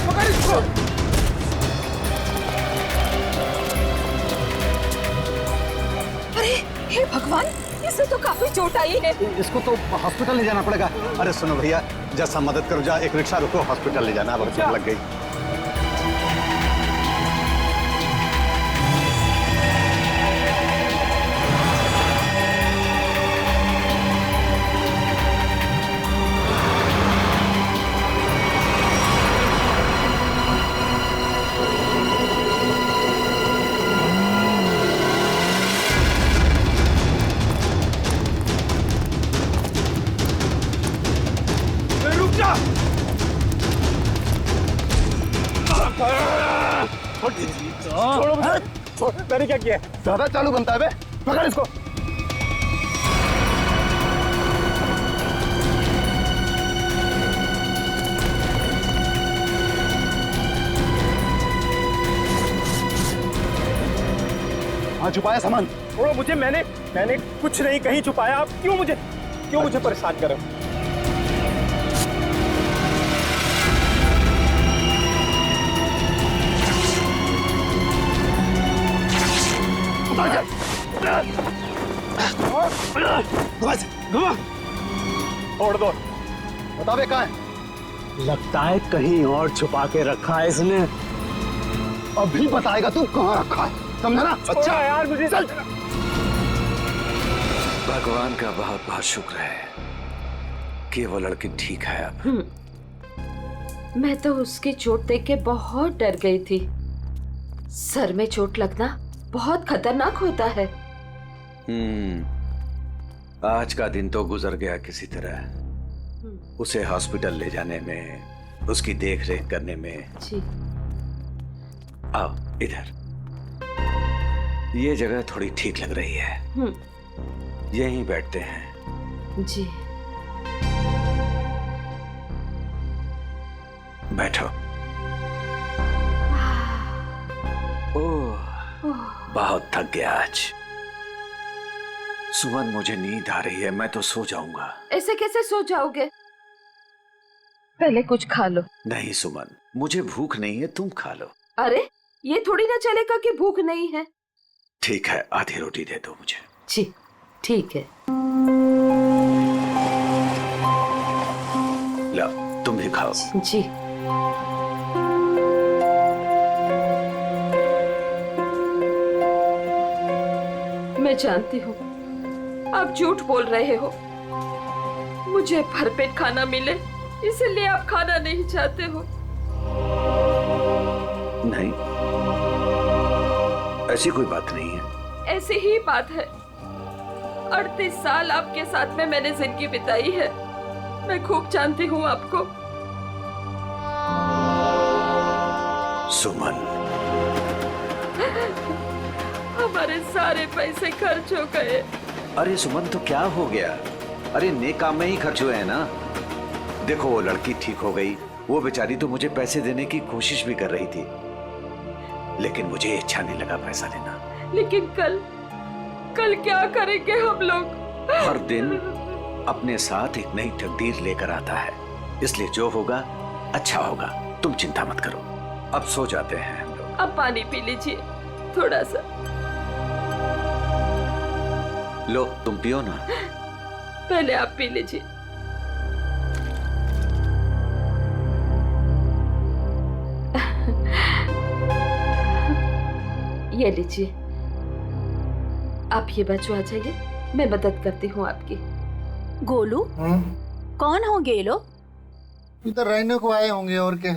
पकड़ इसको। अरे हे भगवान, इसे तो काफी चोट आई है। इसको तो हॉस्पिटल ले जाना पड़ेगा। अरे सुनो भैया, जैसा मदद करो, जा एक रिक्शा रुको, हॉस्पिटल ले जाना। अब चोट लग गई। छोड़ो मुझे। मैंने क्या किया? ज्यादा चालू बनता है बे। पकड़ इसको। हाँ, छुपाया सामान। छोड़ो मुझे। मैंने कुछ नहीं कहीं छुपाया। आप क्यों मुझे परेशान कर रहे हो? छोड़ दो। बता बे, कहाँ है? लगता है कहीं और छुपा के रखा है इसने। अभी बताएगा तू कहाँ रखा है, समझा ना? अच्छा यार, मुझे चल। भगवान का बहुत बहुत शुक्र है कि वो लड़की ठीक है अब। मैं तो उसकी चोट देख के बहुत डर गई थी। सर में चोट लगना बहुत खतरनाक होता है। आज का दिन तो गुजर गया किसी तरह। उसे हॉस्पिटल ले जाने में, उसकी देख रेख करने में। जी। आओ इधर, ये जगह थोड़ी ठीक लग रही है। यहीं बैठते हैं। जी। बैठो। ओह, बहुत थक गया आज। सुमन, मुझे नींद आ रही है, मैं तो सो जाऊंगा। ऐसे कैसे सो जाओगे? पहले कुछ खा लो। नहीं सुमन, मुझे भूख नहीं है, तुम खा लो। अरे ये थोड़ी ना चलेगा कि भूख नहीं है। ठीक है, आधी रोटी दे दो मुझे। जी ठीक है। लो, तुम भी खाओ। जी। मैं जानती हूँ आप झूठ बोल रहे हो। मुझे भरपेट खाना मिले इसलिए आप खाना नहीं चाहते हो। नहीं, ऐसी कोई बात नहीं है। ऐसी ही बात है। 38 साल आपके साथ में मैंने जिंदगी बिताई है। मैं खूब जानती हूँ आपको। सुमन, हमारे सारे पैसे खर्च हो गए। अरे सुमन, तो क्या हो गया? अरे नेक काम में ही खर्च हुए हैं ना। देखो, वो लड़की ठीक हो गई। वो बेचारी तो मुझे पैसे देने की कोशिश भी कर रही थी, लेकिन मुझे अच्छा नहीं लगा पैसा देना। लेकिन कल क्या करेंगे हम लोग? हर दिन अपने साथ एक नई तकदीर लेकर आता है, इसलिए जो होगा अच्छा होगा। तुम चिंता मत करो, अब सो जाते हैं हम लोग। अब पानी पी लीजिए थोड़ा सा। लो, तुम पियो ना। पहले आप पी लीजिए। ये लीजिए। आप ये बच्चों आ जाइए, मैं मदद करती हूँ आपकी। गोलू, कौन होंगे ये लोग? इधर रहने को आए होंगे, और क्या।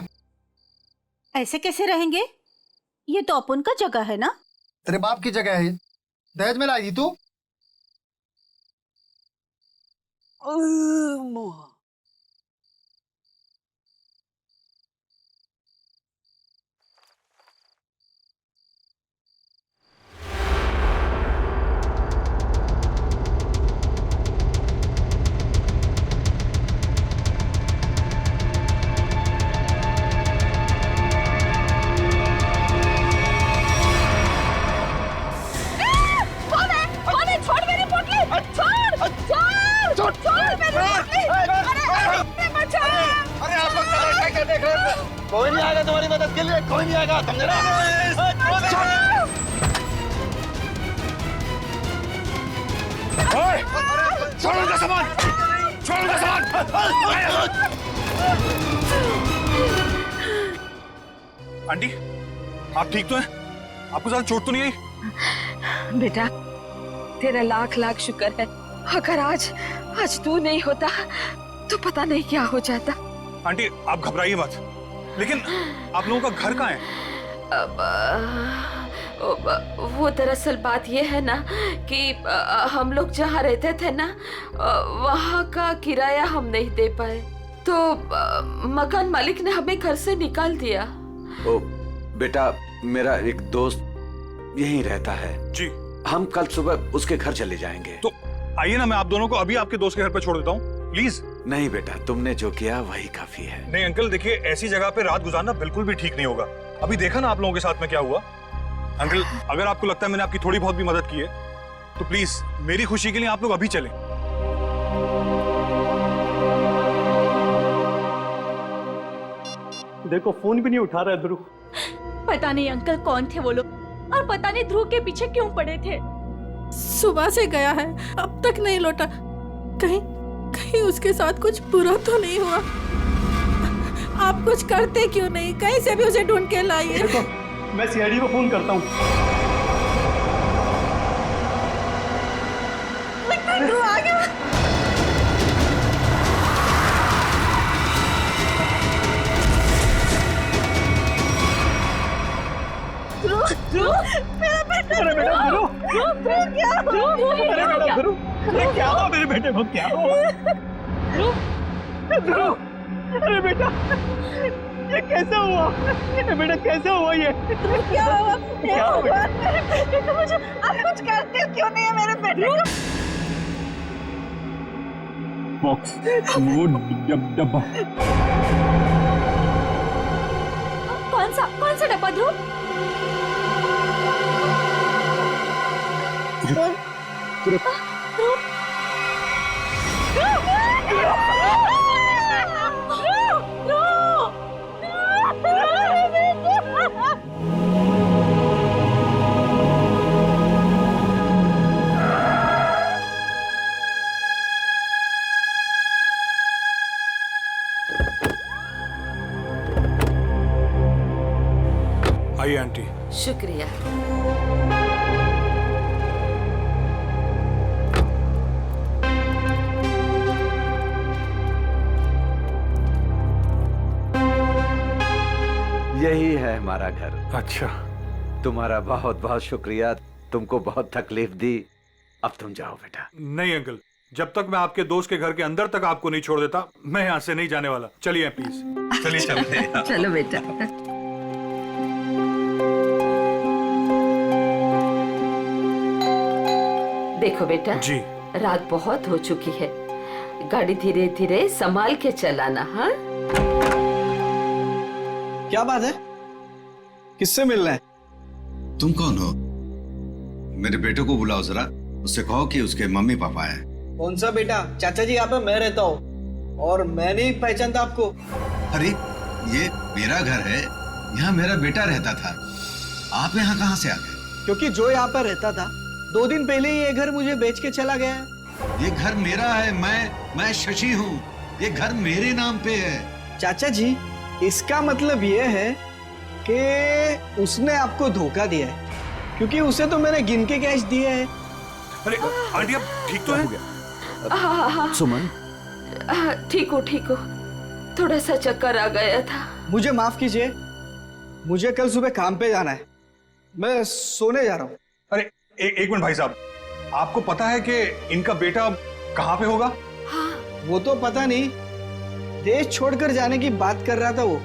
ऐसे कैसे रहेंगे? ये तो अपन का जगह है ना। तेरे बाप की जगह है। दहेज में लाई थी तू। छोड़ मेरी पोटली! छोड़ मेरी पोटली! क्या देख रहे हैं? कोई नहीं आएगा तुम्हारी मदद के लिए, कोई नहीं आएगा, समझ रहे हो? छोड़ उनका सामान, छोड़ उनका सामान। आंटी, आप ठीक तो हैं? आपको ज्यादा चोट तो नहीं आई? बेटा तेरा लाख लाख शुक्र है। अगर आज तू नहीं होता तो पता नहीं क्या हो जाता। आंटी आप घबराइए मत, लेकिन आप लोगों का घर कहाँ है? वो दरअसल बात ये है ना कि हम लोग जहाँ रहते थे ना वहाँ का किराया हम नहीं दे पाए, तो मकान मालिक ने हमें घर से निकाल दिया। ओ बेटा, मेरा एक दोस्त यहीं रहता है जी। हम कल सुबह उसके घर चले जाएंगे। तो आइए ना, मैं आप दोनों को अभी आपके दोस्त के घर पर छोड़ देता हूँ, प्लीज। नहीं बेटा, तुमने जो किया वही काफी है। नहीं अंकल, देखिए ऐसी जगह पे रात गुजारना बिल्कुल भी ठीक नहीं होगा। अभी देखा ना आप लोगों के साथ में क्या हुआ। अंकल, अगर आपको लगता है मैंने आपकी थोड़ी बहुत भी मदद की है तो प्लीज मेरी खुशी के लिए आप लोग अभी चलें। देखो फोन भी नहीं उठा रहा है ध्रुव। पता नहीं अंकल कौन थे वो लोग, और पता नहीं ध्रुव के पीछे क्यों पड़े थे। सुबह से गया है, अब तक नहीं लौटा। कहीं कहीं उसके साथ कुछ बुरा तो नहीं हुआ? आप कुछ करते क्यों नहीं? कहीं से भी उसे ढूंढ के लाइए। देखो मैं सीआईडी को फोन करता हूँ। ध्रुव आ गया। अरे बेटा ध्रुव, अरे बेटा ध्रुव, अरे क्या हुआ मेरे बेटे को, क्या हुआ? ध्रुव, अरे बेटा ये कैसे हुआ? ये बेटा कैसे हुआ ये? क्या हुआ? क्या हुआ? मुझे आप कुछ करते क्यों नहीं है मेरे बेटे को? बॉक्स, वो डब्बा। कौन सा डब्बा ध्रुव? आइए आंटी। शुक्रिया। यही है हमारा घर। अच्छा, तुम्हारा बहुत बहुत शुक्रिया, तुमको बहुत तकलीफ दी। अब तुम जाओ बेटा। नहीं अंकल, जब तक मैं आपके दोस्त के घर के अंदर तक आपको नहीं छोड़ देता मैं यहाँ से नहीं जाने वाला। चलिए प्लीज, चलिए चलते। चलो बेटा। देखो बेटा जी। रात बहुत हो चुकी है, गाड़ी धीरे धीरे संभाल के चलाना। हाँ क्या बात है? किससे मिलना है? तुम कौन हो? मेरे बेटे को बुलाओ जरा, उससे कहो कि उसके मम्मी पापा हैं। कौन सा बेटा? चाचा जी यहाँ पे मैं रहता हूँ और मैं नहीं पहचानता आपको। अरे ये मेरा घर है, यहाँ मेरा बेटा रहता था। आप यहाँ कहाँ से आ गए? क्योंकि जो यहाँ पर रहता था 2 दिन पहले ही ये घर मुझे बेच के चला गया है। ये घर मेरा है, मैं शशि हूँ। ये घर मेरे नाम पे है। चाचा जी, इसका मतलब ये है कि उसने आपको धोखा दिया है, क्योंकि उसे तो मैंने गिन के कैश दिए हैं। अरे आंटी आप ठीक तो हैं? हाँ, सुमन, ठीक हो। थोड़ा सा चक्कर आ गया था। मुझे माफ कीजिए, मुझे कल सुबह काम पे जाना है, मैं सोने जा रहा हूँ। अरे एक मिनट भाई साहब, आपको पता है कि इनका बेटा कहाँ पे होगा? वो तो पता नहीं, देश छोड़कर जाने की बात कर रहा था वो।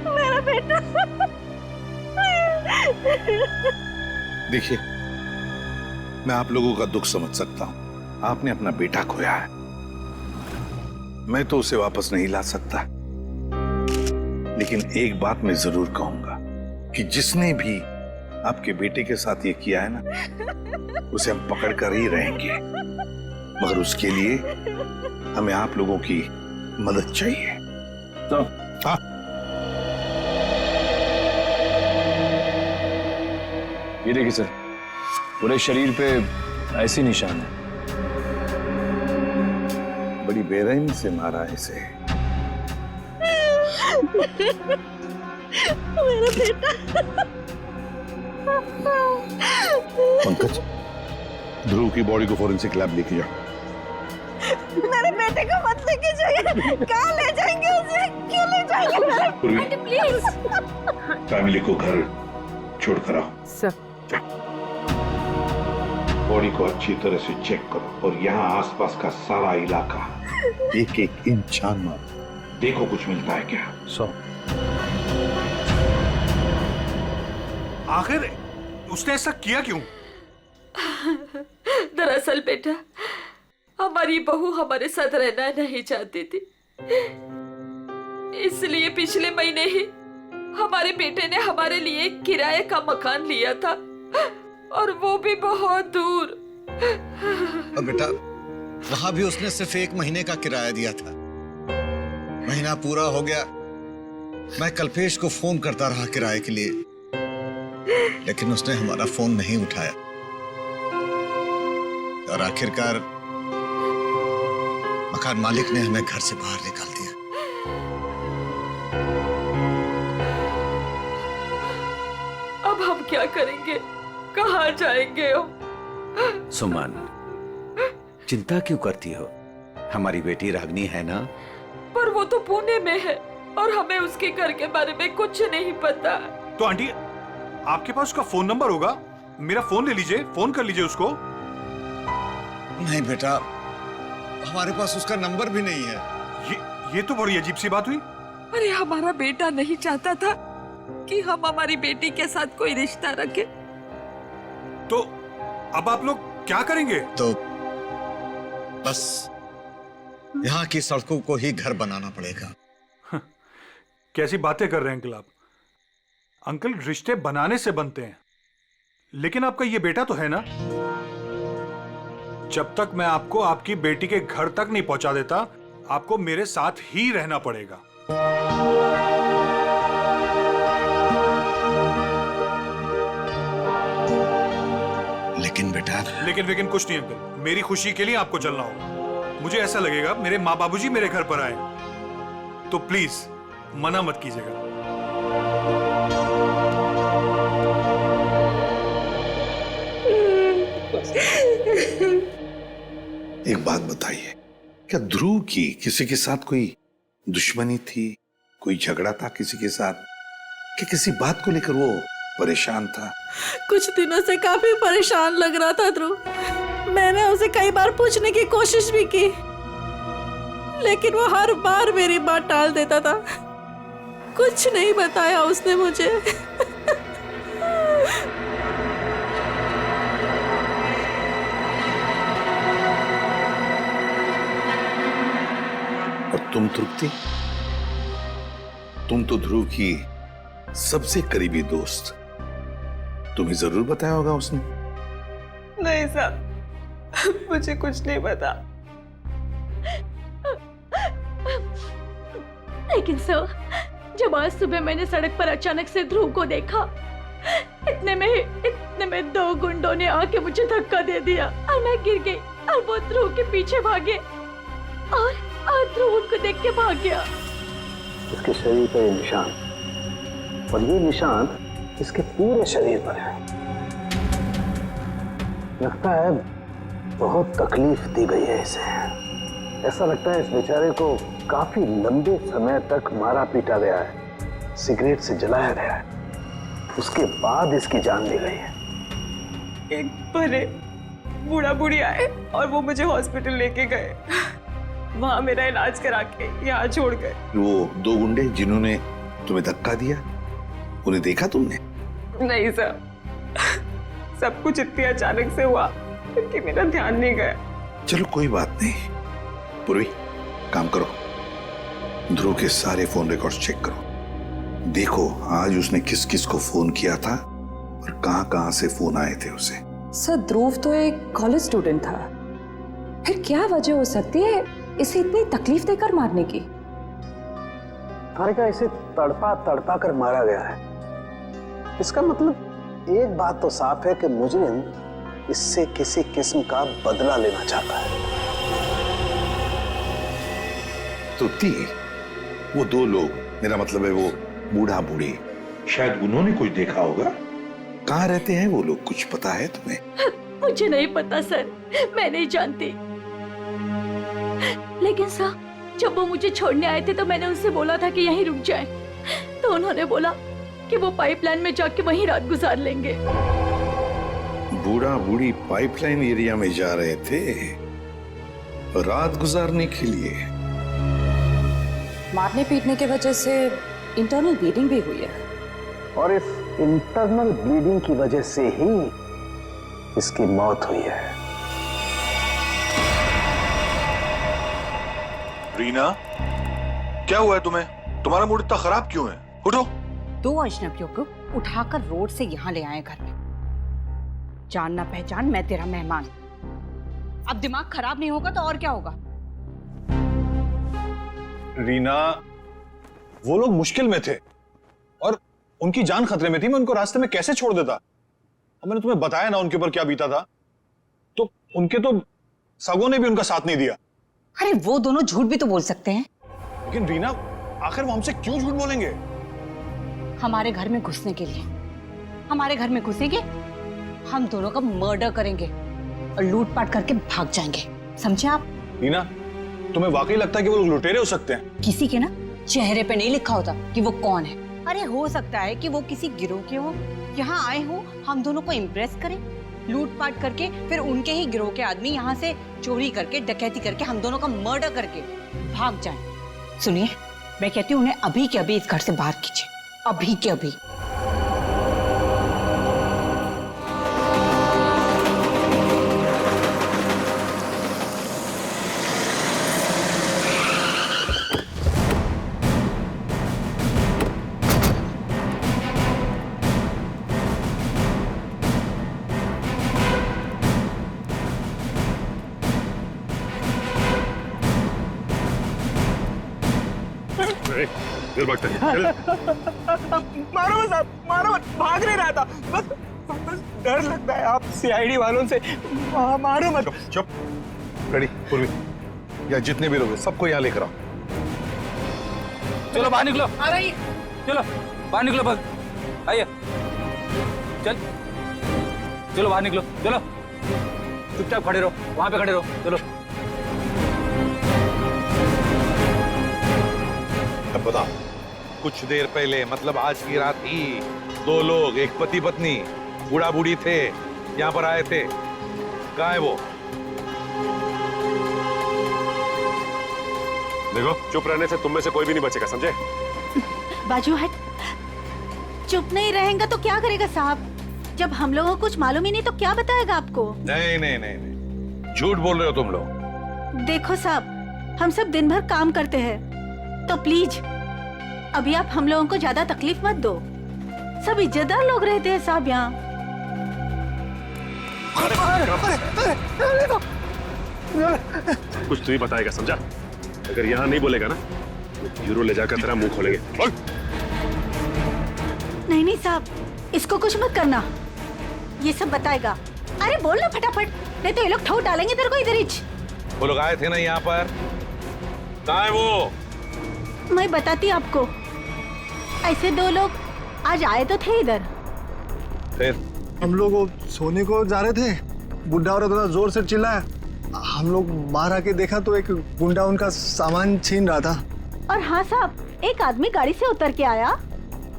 मेरा बेटा। देखिए, मैं आप लोगों का दुख समझ सकता हूं। आपने अपना बेटा खोया है, मैं तो उसे वापस नहीं ला सकता, लेकिन एक बात मैं जरूर कहूंगा कि जिसने भी आपके बेटे के साथ ये किया है ना, उसे हम पकड़ कर ही रहेंगे, मगर उसके लिए हमें आप लोगों की मदद चाहिए। तो हाँ, ये देखिए सर, पूरे शरीर पे ऐसी निशान है। बड़ी बेरहमी से मारा है इसे। मेरा बेटा। पंकज, ध्रुव की बॉडी को फॉरेंसिक लैब लेके जाओ। मेरे बेटे को मत लेके जाइए। कहाँ ले जाएंगे उसे? क्यों ले जाएंगे? प्लीज। फैमिली को घर छोड़ कर आओ। सर, बॉडी को अच्छी तरह से चेक करो और यहाँ आसपास का सारा इलाका एक एक इंच छान मारो, देखो कुछ मिलता है क्या। आखिर उसने ऐसा किया क्यों? दरअसल बेटा, हमारी बहू हमारे साथ रहना नहीं चाहती थी, इसलिए पिछले महीने ही हमारे बेटे ने हमारे लिए किराए का मकान लिया था, और वो भी बहुत दूर। और बेटा, वहां भी उसने सिर्फ 1 महीने का किराया दिया था। महीना पूरा हो गया, मैं कल्पेश को फोन करता रहा किराए के लिए, लेकिन उसने हमारा फोन नहीं उठाया, और आखिरकार मकान मालिक ने हमें घर से बाहर निकाल दिया। अब हम क्या करेंगे? कहाँ जाएंगे हम? सुमन, चिंता क्यों करती हो? हमारी बेटी रागनी है ना? पर वो तो पुणे में है और हमें उसके घर के बारे में कुछ नहीं पता। तो आंटी, आपके पास उसका फोन नंबर होगा, मेरा फोन ले लीजिए, फोन कर लीजिए उसको। नहीं बेटा, हमारे पास उसका नंबर भी नहीं है। ये तो बड़ी अजीब सी बात हुई। अरे हमारा बेटा नहीं चाहता था कि हम हमारी बेटी के साथ कोई रिश्ता रखें। तो अब आप लोग क्या करेंगे? तो बस यहाँ की सड़कों को ही घर बनाना पड़ेगा। कैसी बातें कर रहे हैं अंकल आप? अंकल, रिश्ते बनाने से बनते हैं, लेकिन आपका ये बेटा तो है ना। जब तक मैं आपको आपकी बेटी के घर तक नहीं पहुंचा देता, आपको मेरे साथ ही रहना पड़ेगा। लेकिन बेटा, लेकिन कुछ नहीं अंकल, मेरी खुशी के लिए आपको चलना होगा। मुझे ऐसा लगेगा मेरे माँ बाबूजी मेरे घर पर आए, तो प्लीज मना मत कीजिएगा। एक बात बताइए, क्या ध्रुव की किसी के साथ कोई दुश्मनी थी? कोई झगड़ा था किसी के साथ? कि किसी बात को लेकर वो परेशान था? कुछ दिनों से काफी परेशान लग रहा था ध्रुव। मैंने उसे कई बार पूछने की कोशिश भी की, लेकिन वो हर बार मेरी बात टाल देता था। कुछ नहीं बताया उसने मुझे। और तुम तृप्ति, तुम तो ध्रुव की सबसे करीबी दोस्त, तुम्हें जरूर बताया होगा उसने। नहीं साहब, मुझे कुछ नहीं पता। लेकिन सर, जब आज सुबह मैंने सड़क पर अचानक से ध्रुव को देखा, इतने में 2 गुंडों ने आके मुझे धक्का दे दिया और मैं गिर गई, और वो ध्रुव के पीछे भागे और ध्रुव उनको देख के भाग गया। इसके शरीर पर ये निशान, और ये निशान इसके पूरे शरीर पर है। लगता है बहुत तकलीफ दी गई है इसे। ऐसा लगता है इस बेचारे को काफी लंबे समय तक मारा पीटा गया है, सिगरेट से जलाया गया है, उसके बाद इसकी जान ली गई है। एक भले बूढ़ा बुढ़ी आए और वो मुझे हॉस्पिटल लेके गए, वहां मेरा इलाज करा के यहाँ छोड़ गए। वो 2 गुंडे जिन्होंने तुम्हें धक्का दिया, उन्हें देखा तुमने? नहीं सर, सब कुछ इतनी अचानक से हुआ कि मेरा ध्यान नहीं गया। चलो कोई बात नहीं। पूर्वी, काम करो, ध्रुव के सारे फोन रिकॉर्ड्स चेक करो, देखो आज उसने किस किस को फोन किया था और कहां से फोन आए थे उसे? सर ध्रुव तो एक कॉलेज स्टूडेंट था, फिर क्या वजह हो सकती है इसे इतनी तकलीफ देकर मारने की? हारिका इसे तड़पा तड़पा कर मारा गया है। इसका मतलब एक बात तो साफ है कि मुजरिम इससे किसी किस्म का बदला लेना चाहता है। तो वो दो लोग, मेरा मतलब है वो बूढ़ा बूढ़ी, शायद उन्होंने कुछ देखा होगा। कहाँ रहते हैं वो लोग, कुछ पता है तुम्हें? मुझे नहीं पता सर, मैं नहीं जानती। लेकिन सर जब वो मुझे छोड़ने आए थे तो मैंने उनसे बोला था कि यहीं रुक जाएं, तो उन्होंने बोला कि वो पाइपलाइन में जाके वहीं रात गुजार लेंगे। बूढ़ा बूढ़ी पाइपलाइन एरिया में जा रहे थे रात गुजारने के लिए। मारने पीटने की वजह से इंटरनल ब्लीडिंग भी हुई है, और इस इंटरनल ब्लीडिंग की वजह से ही इसकी मौत हुई है। रीना, क्या हुआ है तुम्हें? तुम्हारा मूड इतना खराब क्यों है? उठो। 2 अजनबियों को उठाकर रोड से यहाँ ले आए घर में। जान ना पहचान, मैं तेरा मेहमान। अब दिमाग खराब नहीं होगा तो और क्या होगा? रीना, वो लोग मुश्किल में थे और उनकी जान खतरे में थी। मैं उनको रास्ते में कैसे छोड़ देता? और मैंने तुम्हें बताया ना उनके ऊपर क्या बीता था, तो उनके तो सगों ने भी उनका साथ नहीं दिया। अरे वो दोनों झूठ भी तो बोल सकते हैं। लेकिन रीना, आखिर वो हमसे क्यों झूठ बोलेंगे? हमारे घर में घुसने के लिए, हमारे घर में घुसेंगे, हम दोनों का मर्डर करेंगे और लूटपाट करके भाग जाएंगे, समझे आप? रीना, तुम्हें वाकई लगता है कि वो लोग लुटेरे हो सकते हैं? किसी के ना चेहरे पे नहीं लिखा होता कि वो कौन है। अरे हो सकता है कि वो किसी गिरोह के हो, यहाँ आए हो हम दोनों को इम्प्रेस करें, लूटपाट करके फिर उनके ही गिरोह के आदमी यहाँ से चोरी करके, डकैती करके, हम दोनों का मर्डर करके भाग जाएं। सुनिए, मैं कहती हूँ उन्हें अभी के अभी इस घर से बाहर कीजिए, अभी के अभी। चल भागते हैं, मारो मत साहब, मारो मत, भाग नहीं रहा था, बस डर लगता है आप सीआईडी वालों से। मारो मत। चुप। रेडी, पूर्वी, या जितने भी लोग हैं सबको यहाँ लेकर आओ। चलो बाहर निकलो। आ रही, चलो बाहर निकलो, बस आइए, चलो बाहर निकलो, चलो चुपचाप खड़े रहो, वहां पे खड़े रहो, चलो। अब बताओ, कुछ देर पहले, मतलब आज की रात ही 2 लोग, एक पति पत्नी, बूढ़ा बूढ़ी थे, यहाँ पर आए थे। कहाँ है वो? देखो, चुप रहने से तुम में से कोई भी नहीं बचेगा, समझे? बाजू हट। चुप नहीं रहेगा तो क्या करेगा साहब? जब हम लोगों को कुछ मालूम ही नहीं तो क्या बताएगा आपको? नहीं नहीं नहीं नहीं, झूठ बोल रहे हो तुम लोग। देखो साहब, हम सब दिन भर काम करते हैं, तो प्लीज अभी आप हम लोगों को ज्यादा तकलीफ मत दो। सब इज्जतदार लोग रहते हैं साहब यहाँ। कुछ तू ही बताएगा, समझा? अगर यहाँ नहीं बोलेगा ना तो ब्यूरो ले जाकर तेरा मुंह खोलेंगे। बोल। नहीं नहीं साहब, इसको कुछ मत करना, ये सब बताएगा। अरे बोल ना फटाफट, नहीं तो ये लोग ठोक डालेंगे तेरे को इधर ही। वो लोग आए थे ना यहाँ पर, कहाँ है वो? मैं बताती आपको, ऐसे 2 लोग आज आए तो थे इधर। फिर हम लोग सोने को जा रहे थे, बुढ़ा और थोड़ा जोर से चिल्लाया, हम लोग बाहर आके देखा तो एक गुंडा उनका सामान छीन रहा था। और हाँ साहब, एक आदमी गाड़ी से उतर के आया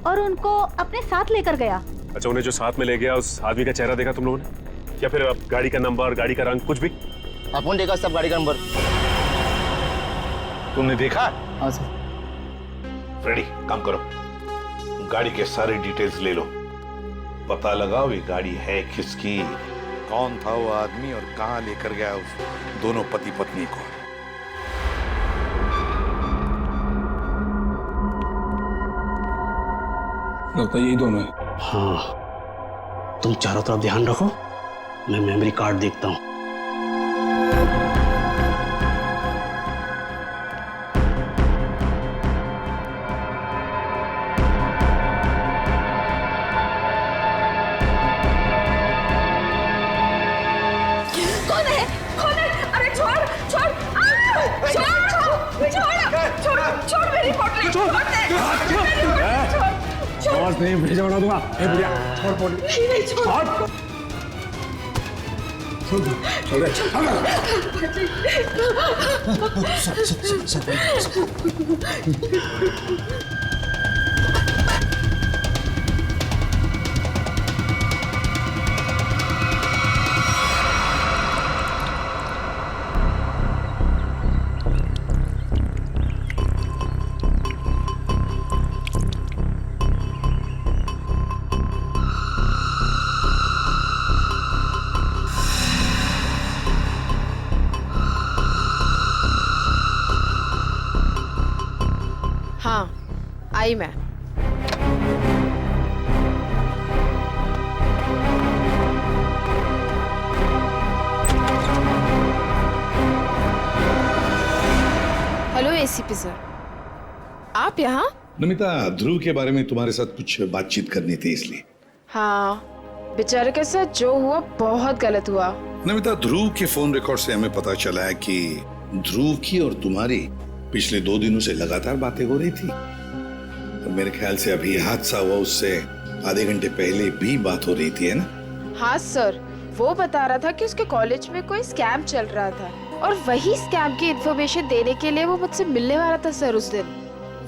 और उनको अपने साथ लेकर गया। अच्छा, उन्हें जो साथ में ले गया उस आदमी का चेहरा देखा तुम लोगों ने, या फिर गाड़ी का नंबर, गाड़ी का रंग, कुछ भी? अपन देखा सब गाड़ी का नंबर। तुमने देखा? हाँ सर। फ्रेडी, काम करो, गाड़ी के सारे डिटेल्स ले लो, पता लगाओ ये गाड़ी है किसकी, कौन था वो आदमी और कहां लेकर गया उस दोनों पति पत्नी को। लगता है यही दोनों है। हाँ, तुम चारों तरफ ध्यान रखो, मैं मेमोरी कार्ड देखता हूँ। कौन है? कौन है? अरे छोड़ छोड़ छोड़ छोड़ मेरी पोटली, छोड़ दे। आवाज नहीं भेजा बना दूंगा। ए बुढ़िया, छोड़ पोटली। नहीं छोड़। छोड़ दे। हाँ, आई मैं। हेलो एसीपी सर, आप यहाँ? नमिता, ध्रुव के बारे में तुम्हारे साथ कुछ बातचीत करनी थी इसलिए। हाँ, बेचारे के साथ जो हुआ बहुत गलत हुआ। नमिता, ध्रुव के फोन रिकॉर्ड से हमें पता चला है कि ध्रुव की और तुम्हारी पिछले 2 दिनों से लगातार बातें हो रही थी। और मेरे ख्याल से अभी हादसा हुआ उससे आधे घंटे पहले भी बात हो रही थी, है ना? हाँ सर, वो बता रहा था कि उसके कॉलेज में कोई स्कैम चल रहा था और वही स्कैम की इन्फॉर्मेशन देने के लिए वो मुझसे मिलने वाला था सर उस दिन।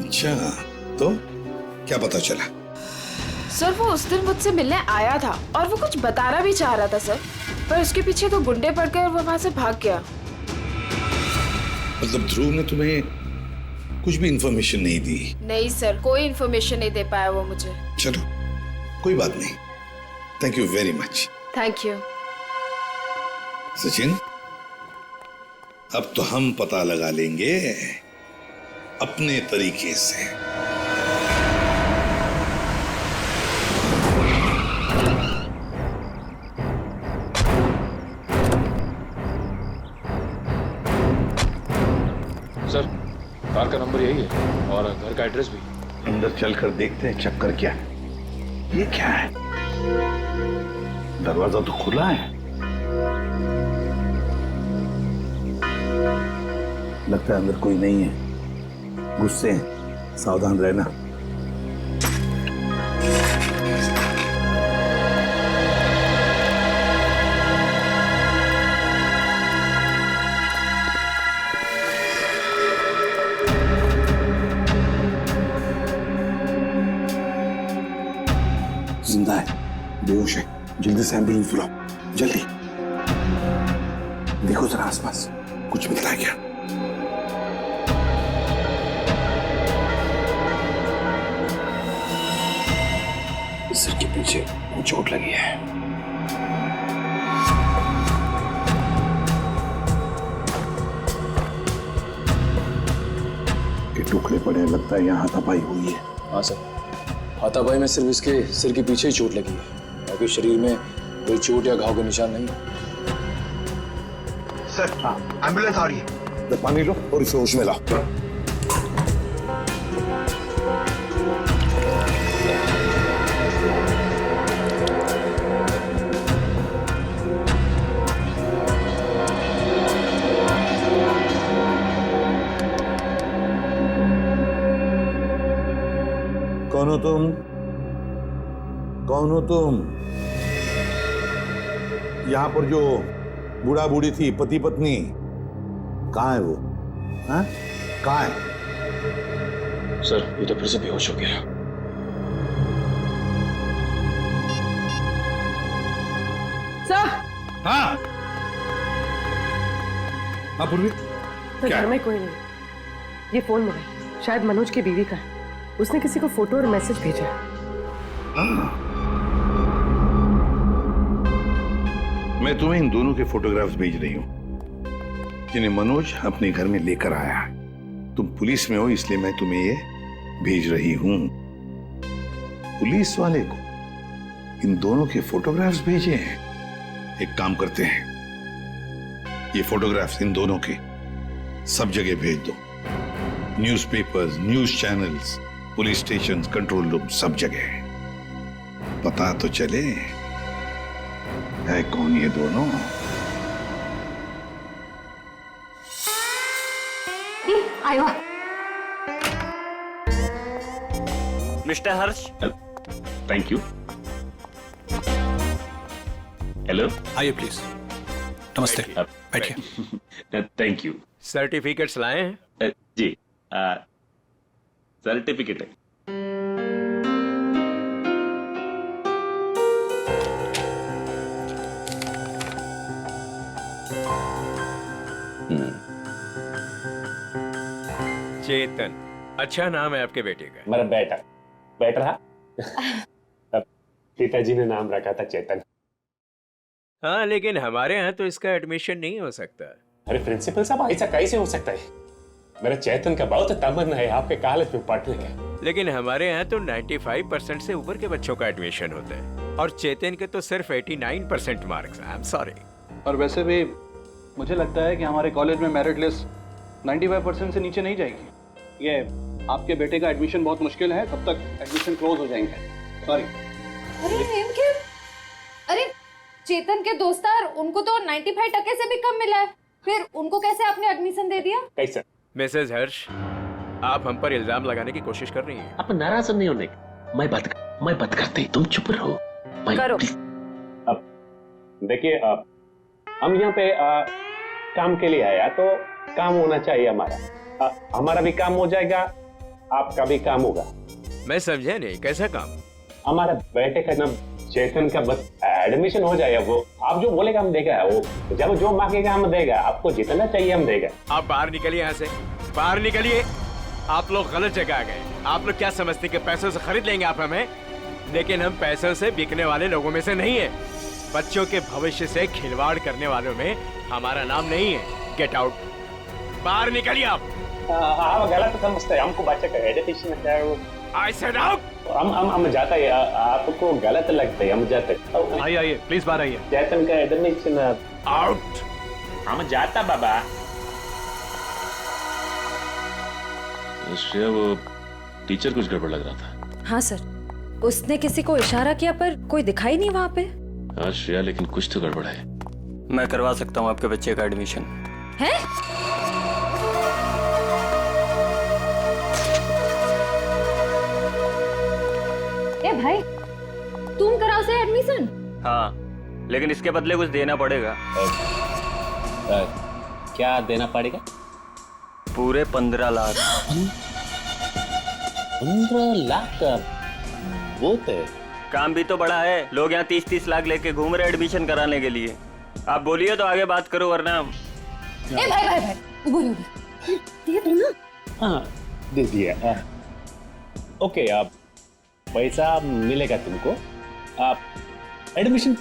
अच्छा, तो क्या पता चला? सर वो उस दिन मुझसे मिलने आया था और वो कुछ बताना भी चाह रहा था सर, पर उसके पीछे 2 गुंडे पड़ गए और वो वहां से भाग गया। मतलब ध्रुव ने तुम्हें कुछ भी इंफॉर्मेशन नहीं दी? नहीं सर, कोई इन्फॉर्मेशन नहीं दे पाया वो मुझे। चलो, कोई बात नहीं। Thank you very much. Thank you. Sachin, अब तो हम पता लगा लेंगे अपने तरीके से। सर, कार का नंबर यही है और घर का एड्रेस भी। अंदर चलकर देखते हैं चक्कर क्या है। ये क्या है? दरवाजा तो खुला है। लगता है अंदर कोई नहीं है। गुस्से हैं, सावधान रहना। जिंदा है, बेहोश है। जल्दी से एम्बुलेंस बुलाओ, जल्दी। देखो जरा आसपास कुछ मिलता है क्या? सिर के पीछे चोट लगी है। के टुकड़े पड़े, लगता है यहाँ हाथापाई हुई है। हाँ सर, हाथापाई में सिर्फ इसके सिर के पीछे ही चोट लगी है, बाकी शरीर में कोई चोट या घाव का निशान नहीं है। सर, एम्बुलेंस आ रही है। पानी लो और इसे होश में लाओ। कौन हो तुम? कौन हो तुम? यहां पर जो बूढ़ा बूढ़ी थी, पति पत्नी, कहाँ है वो? हाँ? कहाँ है? सर, ये तो फिर से बेहोश हो गया। सर। हाँ। हाँ पूर्वी। घर में कोई नहीं। ये फोन मिला, शायद मनोज की बीवी का है। उसने किसी को फोटो और मैसेज भेजा है। मैं तुम्हें इन दोनों के फोटोग्राफ्स भेज रही हूं जिन्हें मनोज अपने घर में लेकर आया है। तुम पुलिस में हो इसलिए मैं तुम्हें ये भेज रही हूं। पुलिस वाले को इन दोनों के फोटोग्राफ्स भेजे हैं। एक काम करते हैं, ये फोटोग्राफ्स इन दोनों के सब जगह भेज दो, newspapers, news channels, police station, control room, सब जगह। पता तो चले है कौन ये दोनों। आयो mister Harsh. Thank you. Hello, आइए प्लीज। नमस्ते, बैठिए। Thank you. सर्टिफिकेट्स लाए हैं? जी, सर्टिफिकेट है। चेतन, अच्छा नाम है आपके बेटे का। मेरा बेटा बैठ रहा। पिताजी ने नाम रखा था चेतन। हाँ, लेकिन हमारे यहाँ तो इसका एडमिशन नहीं हो सकता। अरे प्रिंसिपल साहब, ऐसा कैसे हो सकता है? मेरा चेतन का बहुत तमन्ना है आपके कॉलेज में पढ़ने का। लेकिन हमारे यहाँ तो 95% से ऊपर के बच्चों का एडमिशन होता है और चेतन के तो सिर्फ 89% मार्क्स। I am sorry. और वैसे भी मुझे लगता है कि हमारे कॉलेज में मेरिट लिस्ट 95% से नीचे नहीं जाएगी। ये आपके बेटे का एडमिशन बहुत मुश्किल है, तब तक एडमिशन क्लोज हो जाएंगे। सॉरी। अरे चेतन के दोस्तार, उनको तो 95% से भी कम मिला है, फिर उनको कैसे आपने एडमिशन दे दिया? कैसे? मिसेस हर्ष, आप हम पर इल्जाम लगाने की कोशिश कर रही हैं। आप नाराज नहीं होने। मैं बात करते, तुम चुप रहो। करो। अब देखिए, हम यहाँ पे काम के लिए आया तो काम होना चाहिए हमारा। हमारा भी काम हो जाएगा, आपका भी काम होगा। मैं समझा नहीं, कैसा काम? हमारा बेटे का नाम चेतन का एडमिशन हो जाएगा। वो आप जो बोलेगा हम देगा, वो जब जो मांगेगा हम देगा, आपको जितना चाहिए हम देगा। आप बाहर निकलिए यहाँ से, बाहर निकलिए। आप लोग गलत जगह आ गए। आप लोग क्या समझते कि पैसों से खरीद लेंगे आप हमें? लेकिन हम पैसों से बिकने वाले लोगों में से नहीं है। बच्चों के भविष्य से खिलवाड़ करने वालों में हमारा नाम नहीं है। गेट आउट, बाहर निकलिए आप। आप गलत समझते हैं, हमको बच्चे का एजुकेशन है वो। I said out। हम जाता है, आपको गलत लगता है, हम जाते। आइए प्लीज बाहर आइए। चेतन का एडमिशन आउट। हम जाता बाबा। श्रेया, वो टीचर कुछ गड़बड़ लग रहा था। हाँ सर, उसने किसी को इशारा किया पर कोई दिखाई नहीं वहाँ पे। हाँ श्रेया, लेकिन कुछ तो गड़बड़ है। मैं करवा सकता हूँ आपके बच्चे का एडमिशन। है? ए भाई, तुम कराओ से एडमिशन? हाँ, लेकिन इसके बदले कुछ देना पड़ेगा। क्या देना पड़ेगा? पूरे 15 लाख। 15 लाख का बहुत है। काम भी तो बड़ा है, लोग यहाँ 30-30 लाख लेके घूम रहे एडमिशन कराने के लिए। आप बोलिए तो आगे बात करो, वरना। ए भाई, उबो दे दो ना। हाँ, दे दिया। ओके, आप पैसा मिलेगा तुमको। आप एडमिशन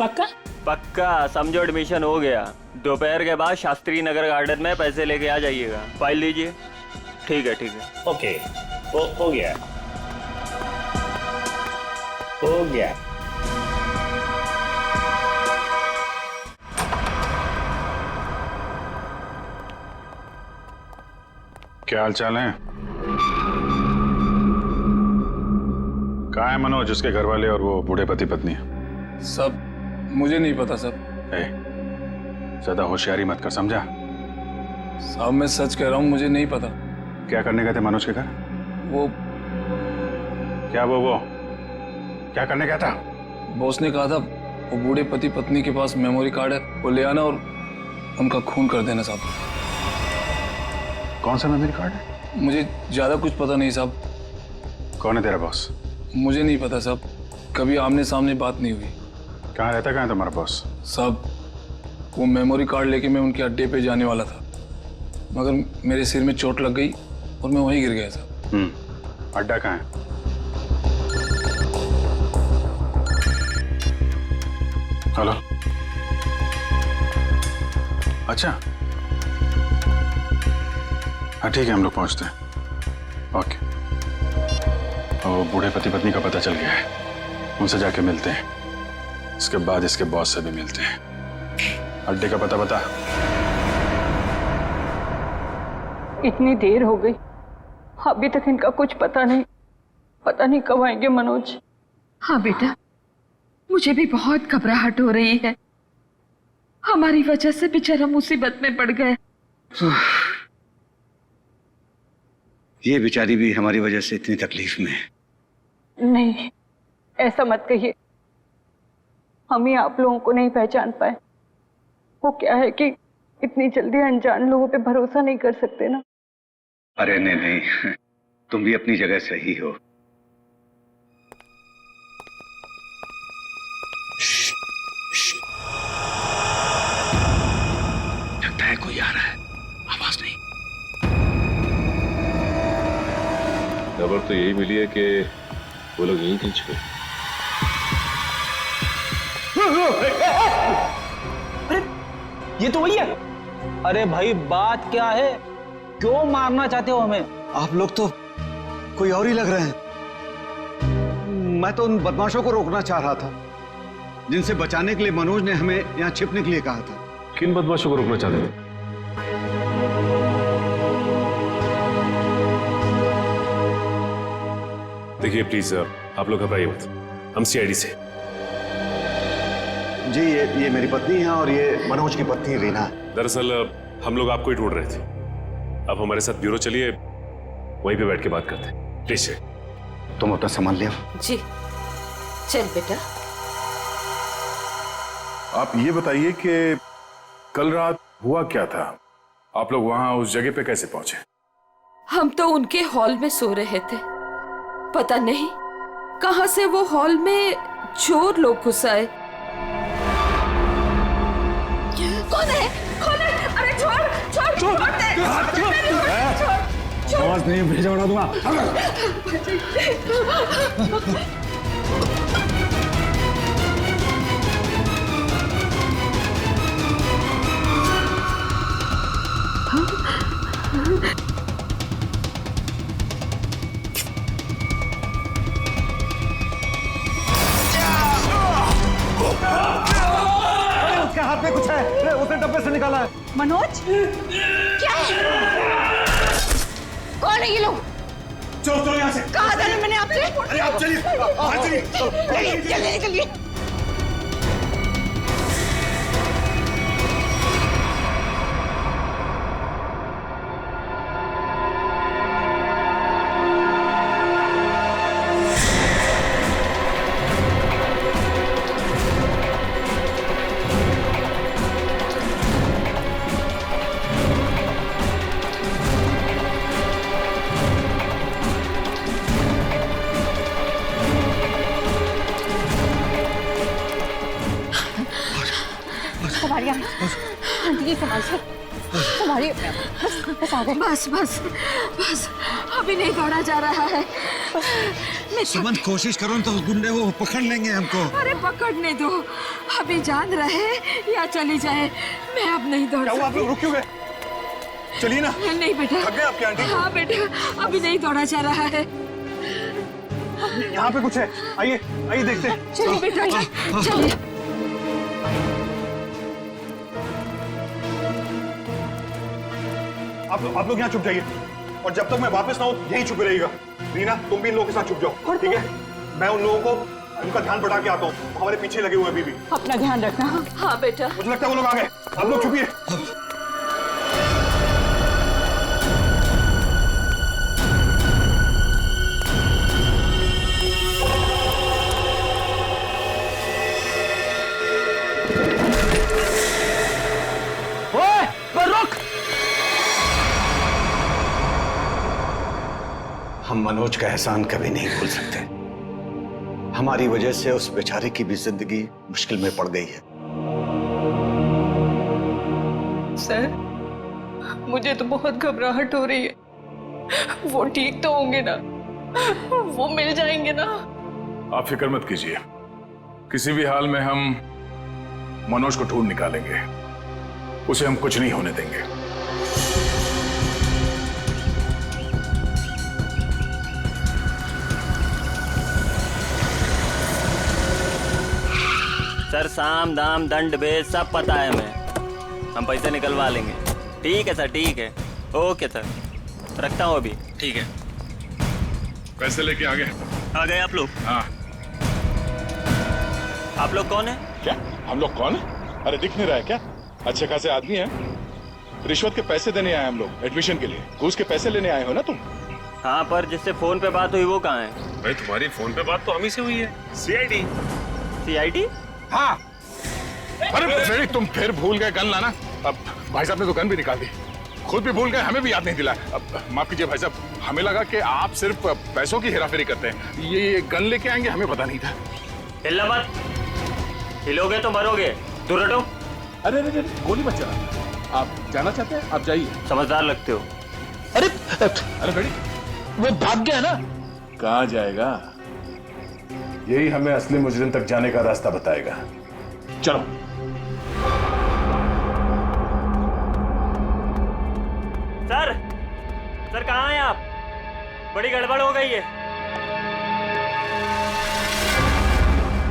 पक्का समझो, एडमिशन हो गया। दोपहर के बाद शास्त्री नगर गार्डन में पैसे लेके आ जाइएगा। फाइल लीजिए। ठीक है। ओके, हो गया। क्या हाल चाल है? कहाँ है मनोज, उसके घर वाले और वो बूढ़े पति पत्नी? सब मुझे नहीं पता सब। ज्यादा होशियारी मत कर, समझा? साहब मैं सच कह रहा हूँ, मुझे नहीं पता। क्या करने गए थे मनोज के घर? वो क्या करने गया था? बॉस ने कहा था वो बूढ़े पति पत्नी के पास मेमोरी कार्ड है, वो ले आना और उनका खून कर देना साहब। कौन सा मेमोरी कार्ड है? मुझे ज्यादा कुछ पता नहीं साहब। कौन है तेरा बॉस? मुझे नहीं पता साहब, कभी आमने सामने बात नहीं हुई। कहाँ रहता, कहाँ है तुम्हारा बॉस? साहब वो मेमोरी कार्ड लेके मैं उनके अड्डे पे जाने वाला था, मगर मेरे सिर में चोट लग गई और मैं वहीं गिर गया साहब। अड्डा कहाँ है? हेलो, अच्छा हाँ ठीक है, हम लोग पहुंचते हैं। ओके। और बूढ़े पति पत्नी का पता चल गया है, उनसे जाके मिलते हैं। इसके बाद इसके बॉस से भी मिलते हैं। अड्डे का पता बता। इतनी देर हो गई, अभी तक इनका कुछ पता नहीं। पता नहीं कब आएंगे मनोज। हाँ बेटा, मुझे भी बहुत घबराहट हो रही है। हमारी वजह से बेचारा मुसीबत में पड़ गए। ये बेचारी भी हमारी वजह से इतनी तकलीफ में है। नहीं, ऐसा मत कहिए। हम ही आप लोगों को नहीं पहचान पाए। वो क्या है कि इतनी जल्दी अनजान लोगों पे भरोसा नहीं कर सकते ना। अरे नहीं नहीं, तुम भी अपनी जगह सही हो। लगता है कोई आ रहा है, आवाज नहीं। खबर तो यही मिली है कि वो लोग यहीं कहीं छुपे। अरे ये तो वही है। अरे भाई बात क्या है, क्यों मारना चाहते हो हमें? आप लोग तो कोई और ही लग रहे हैं। मैं तो उन बदमाशों को रोकना चाह रहा था जिनसे बचाने के लिए मनोज ने हमें यहाँ छिपने के लिए कहा था। किन बदमाशों को रोकना चाहते थे? देखिए प्लीज आप लोग घबराइए मत, हम सीआईडी से। जी ये मेरी पत्नी है और ये मनोज की पत्नी रीना है। दरअसल हम लोग आपको ही ढूंढ रहे थे। आप हमारे साथ ब्यूरो चलिए, वहीं पे बैठ के बात करते हैं। प्लीज तुम अपना सामान ले आओ। जी चल बेटा। आप ये बताइए कि कल रात हुआ क्या था? आप लोग वहां उस जगह पे कैसे पहुंचे? हम तो उनके हॉल में सो रहे थे। पता नहीं कहां से वो हॉल में चोर लोग घुस आए। कौन है? कौन है? अरे छोड़ दे। आवाज नहीं भेजा उड़ा दूंगा। उसके हाथ में कुछ है, उसने डब्बे से निकाला है। मनोज क्या है? कौन है ये लोग? चलो यहाँ से। कहा था ना मैंने आपसे। अरे आप चलिए, चलिए निकलिए। बस अभी नहीं दौड़ा जा रहा है। सुमन कोशिश करो तो गुंडे वो पकड़ लेंगे हमको। अरे पकड़ने दो, अभी जान रहे या चली जाए। मैं अब नहीं दौड़ सकती। आप लोग रुक क्यों गए? चलिए ना। नहीं बेटा। थक गए आपकी आंटी? हाँ बेटा, अभी नहीं दौड़ा जा रहा है। यहाँ पे कुछ है, आइए आइए देखते हैं। चलिए बेटा चलिए। आप लोग यहाँ छुप जाइए और जब तक मैं वापस ना आऊं यहीं छुपे रहिएगा। रीना तुम भी इन लोगों के साथ छुप जाओ, ठीक है? मैं उन लोगों को उनका ध्यान बढ़ा के आता हूँ, हमारे पीछे लगे हुए अभी भी। अपना ध्यान रखना। हाँ बेटा। मुझे लगता है वो लोग आ गए, आप लोग छुपिए। हम मनोज का एहसान कभी नहीं भूल सकते। हमारी वजह से उस बेचारे की भी जिंदगी मुश्किल में पड़ गई है। सर मुझे तो बहुत घबराहट हो रही है। वो ठीक तो होंगे ना? वो मिल जाएंगे ना? आप फिक्र मत कीजिए, किसी भी हाल में हम मनोज को ढूंढ निकालेंगे। उसे हम कुछ नहीं होने देंगे। सर साम दाम दंड भेद सब पता है हमें, हम पैसे निकलवा लेंगे। ठीक है सर, ठीक है, ओके सर, रखता हूँ अभी। ठीक है, पैसे लेके आ गए आप लोग? हाँ। आप लोग कौन है? क्या हम लोग कौन है? अरे दिख नहीं रहा है क्या? अच्छे खासे आदमी हैं। रिश्वत के पैसे देने आए हम लोग एडमिशन के लिए। घूस के पैसे लेने आए हो ना तुम? हाँ, पर जिससे फोन पे बात हुई वो कहाँ है? भाई तुम्हारी फोन पे बात तो हम ही से हुई है। सीआईडी। सीआईडी? हाँ। अरे फ्रेडी, तुम फिर भूल गए गन लाना। अब भाई साहब ने तो गन भी निकाल दी, खुद भी भूल गए, हमें भी याद नहीं दिला। अब माफ कीजिए भाई साहब, हमें लगा कि आप सिर्फ पैसों की हेराफेरी करते हैं। ये गन लेके आएंगे हमें पता नहीं था। हिलना मत, हिलोगे तो मरोगे। दूर हटो। अरे अरे गोली मत चला। आप जाना चाहते हैं? आप जाइए। समझदार लगते हो। अरे अरे बेटी, वो भाग गया ना। कहाँ जाएगा? यही हमें असली मुजरिम तक जाने का रास्ता बताएगा। चलो। सर, सर कहाँ हैं आप? बड़ी गड़बड़ हो गई है।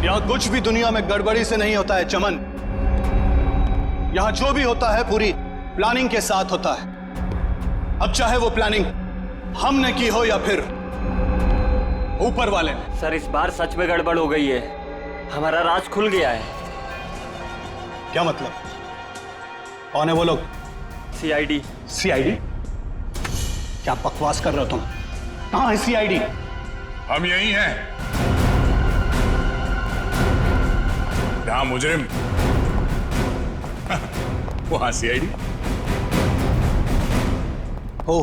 यहाँ कुछ भी दुनिया में गड़बड़ी से नहीं होता है चमन। यहाँ जो भी होता है पूरी प्लानिंग के साथ होता है। अब चाहे वो प्लानिंग हमने की हो या फिर ऊपर वाले ने। सर, इस बार सच में गड़बड़ हो गई है, हमारा राज खुल गया है। क्या मतलब? कौन है वो लोग? सीआईडी। सीआईडी? क्या बकवास कर रहे हो तुम? कहाँ है सीआईडी? हम यही हैं। जहां मुजरिम वहां सीआईडी। हो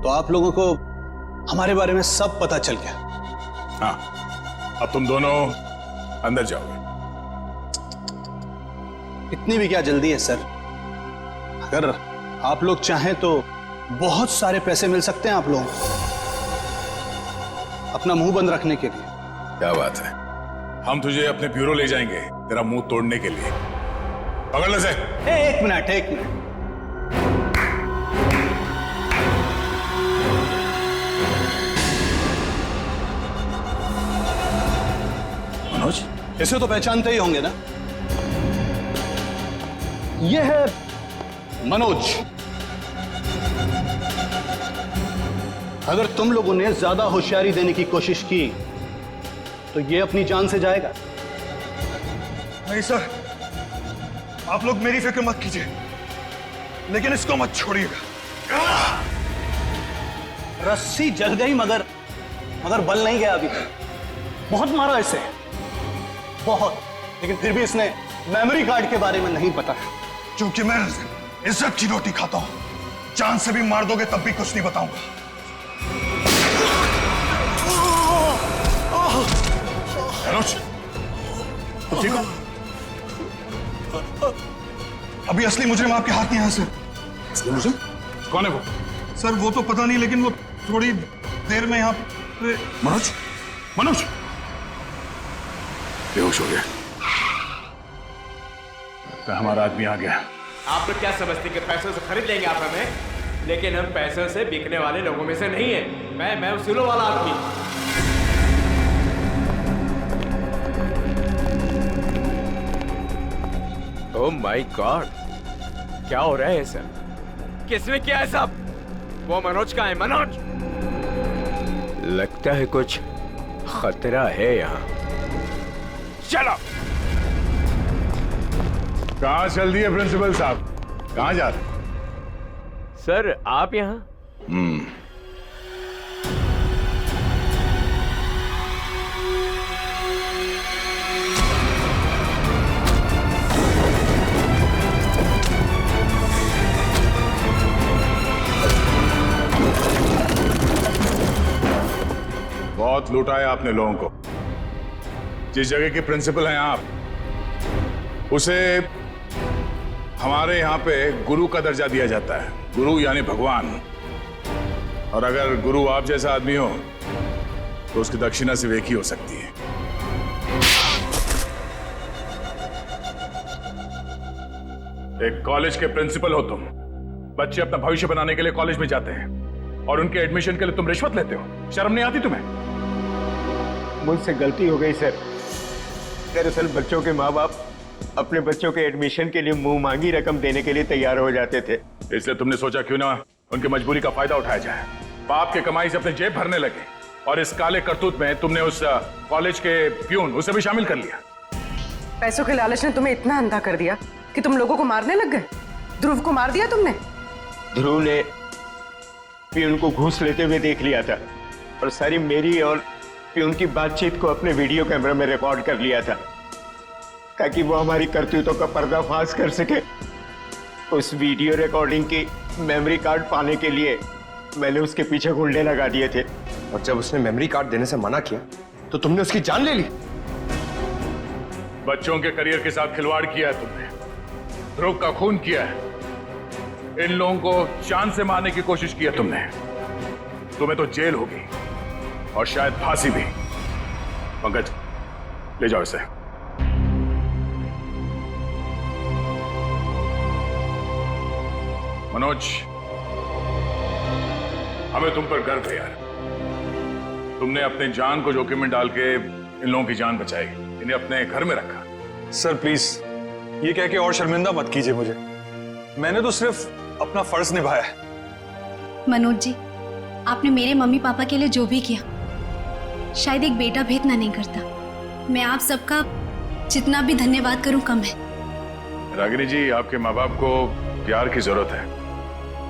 तो आप लोगों को हमारे बारे में सब पता चल गया। हाँ, अब तुम दोनों अंदर जाओगे। इतनी भी क्या जल्दी है सर? अगर आप लोग चाहें तो बहुत सारे पैसे मिल सकते हैं आप लोगों को अपना मुंह बंद रखने के लिए। क्या बात है, हम तुझे अपने ब्यूरो ले जाएंगे तेरा मुंह तोड़ने के लिए। पकड़ ले से। एक मिनट, एक मिनट। मनोज, इसे तो पहचानते ही होंगे ना? यह है मनोज। अगर तुम लोगों ने ज्यादा होशियारी देने की कोशिश की तो ये अपनी जान से जाएगा। नहीं सर, आप लोग मेरी फिक्र मत कीजिए, लेकिन इसको मत छोड़िएगा। रस्सी जल गई मगर बल नहीं गया अभी तक। बहुत मारा इसे, बहुत, लेकिन फिर भी इसने मेमोरी कार्ड के बारे में नहीं पता। क्योंकि मैं इज्जत की रोटी खाता हूं, जान से भी मार दोगे तब भी कुछ नहीं बताऊंगा। मनोज, तुम ठीक हो? अभी असली मुजरिम आपके हाथ में है सर। असली मुजरिम? कौन है वो? सर वो तो पता नहीं, लेकिन वो थोड़ी देर में यहाँ पे। मनोज, मनोज बेहोश हो गया। तो हमारा आदमी आ गया। आप लोग क्या समझते हैं कि पैसों से खरीद लेंगे आप हमें? लेकिन हम पैसों से बिकने वाले लोगों में से नहीं है। मैं उसूलों वाला आदमी। ओह माय गॉड, क्या हो रहा है सर? किसने किया है सब? वो मनोज का है। मनोज, लगता है कुछ खतरा है यहाँ। चलो। कहाँ चल दिए प्रिंसिपल साहब? कहाँ जा रहे? सर आप यहाँ? बहुत लूटा है आपने लोगों को। जिस जगह के प्रिंसिपल हैं आप, उसे हमारे यहाँ पे गुरु का दर्जा दिया जाता है। गुरु यानी भगवान। और अगर गुरु आप जैसा आदमी हो तो उसकी दक्षिणा सिर्फ एक ही हो सकती है। एक कॉलेज के प्रिंसिपल हो तुम। बच्चे अपना भविष्य बनाने के लिए कॉलेज में जाते हैं और उनके एडमिशन के लिए तुम रिश्वत लेते हो। शर्म नहीं आती तुम्हें? मुझसे गलती हो गई सर। दरअसल बच्चों के माँ बाप अपने बच्चों के एडमिशन के लिए मुंह मांगी रकम देने के लिए तैयार हो जाते थे। इसलिए तुमने सोचा क्यों ना उनकी मजबूरी का फायदा उठाया जाए। बाप के कमाई से अपने जेब भरने लगे और इस काले करतूत में तुमने उस कॉलेज के प्यून उसे भी शामिल कर लिया। पैसों के लालच ने तुम्हें इतना अंधा कर दिया कि तुम लोगों को मारने लग गए। ध्रुव को मार दिया तुमने। ध्रुव ने प्यून को घूस लेते हुए देख लिया था और सारी मेरी और प्यून की बातचीत को अपने वीडियो कैमरा में रिकॉर्ड कर लिया था ताकि वो हमारी करतूतों का पर्दाफाश कर सके। उस वीडियो रिकॉर्डिंग की मेमोरी कार्ड पाने के लिए मैंने उसके पीछे गुंडे लगा दिए थे। और जब उसने मेमोरी कार्ड देने से मना किया तो तुमने उसकी जान ले ली। बच्चों के करियर के साथ खिलवाड़ किया है तुमने, ध्रुव का खून किया है, इन लोगों को जान से मारने की कोशिश की है तुमने। तुम्हें तो जेल होगी और शायद फांसी भी। पंकज ले जाओ इसे। मनोज, हमें तुम पर गर्व है यार। तुमने अपने जान को जोखिम में डाल के इन लोगों की जान बचाई, इन्हें अपने घर में रखा। सर प्लीज ये कह के और शर्मिंदा मत कीजिए मुझे। मैंने तो सिर्फ अपना फर्ज निभाया है। मनोज जी, आपने मेरे मम्मी पापा के लिए जो भी किया शायद एक बेटा भी इतना नहीं करता। मैं आप सबका जितना भी धन्यवाद करूं कम है। रागिनी जी, आपके माँ बाप को प्यार की जरूरत है,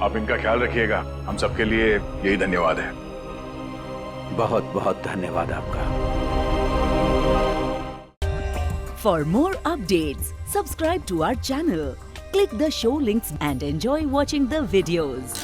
आप इनका ख्याल रखिएगा। हम सबके लिए यही धन्यवाद है। बहुत बहुत धन्यवाद आपका। For more updates, subscribe to our channel, click the show links and enjoy watching the videos.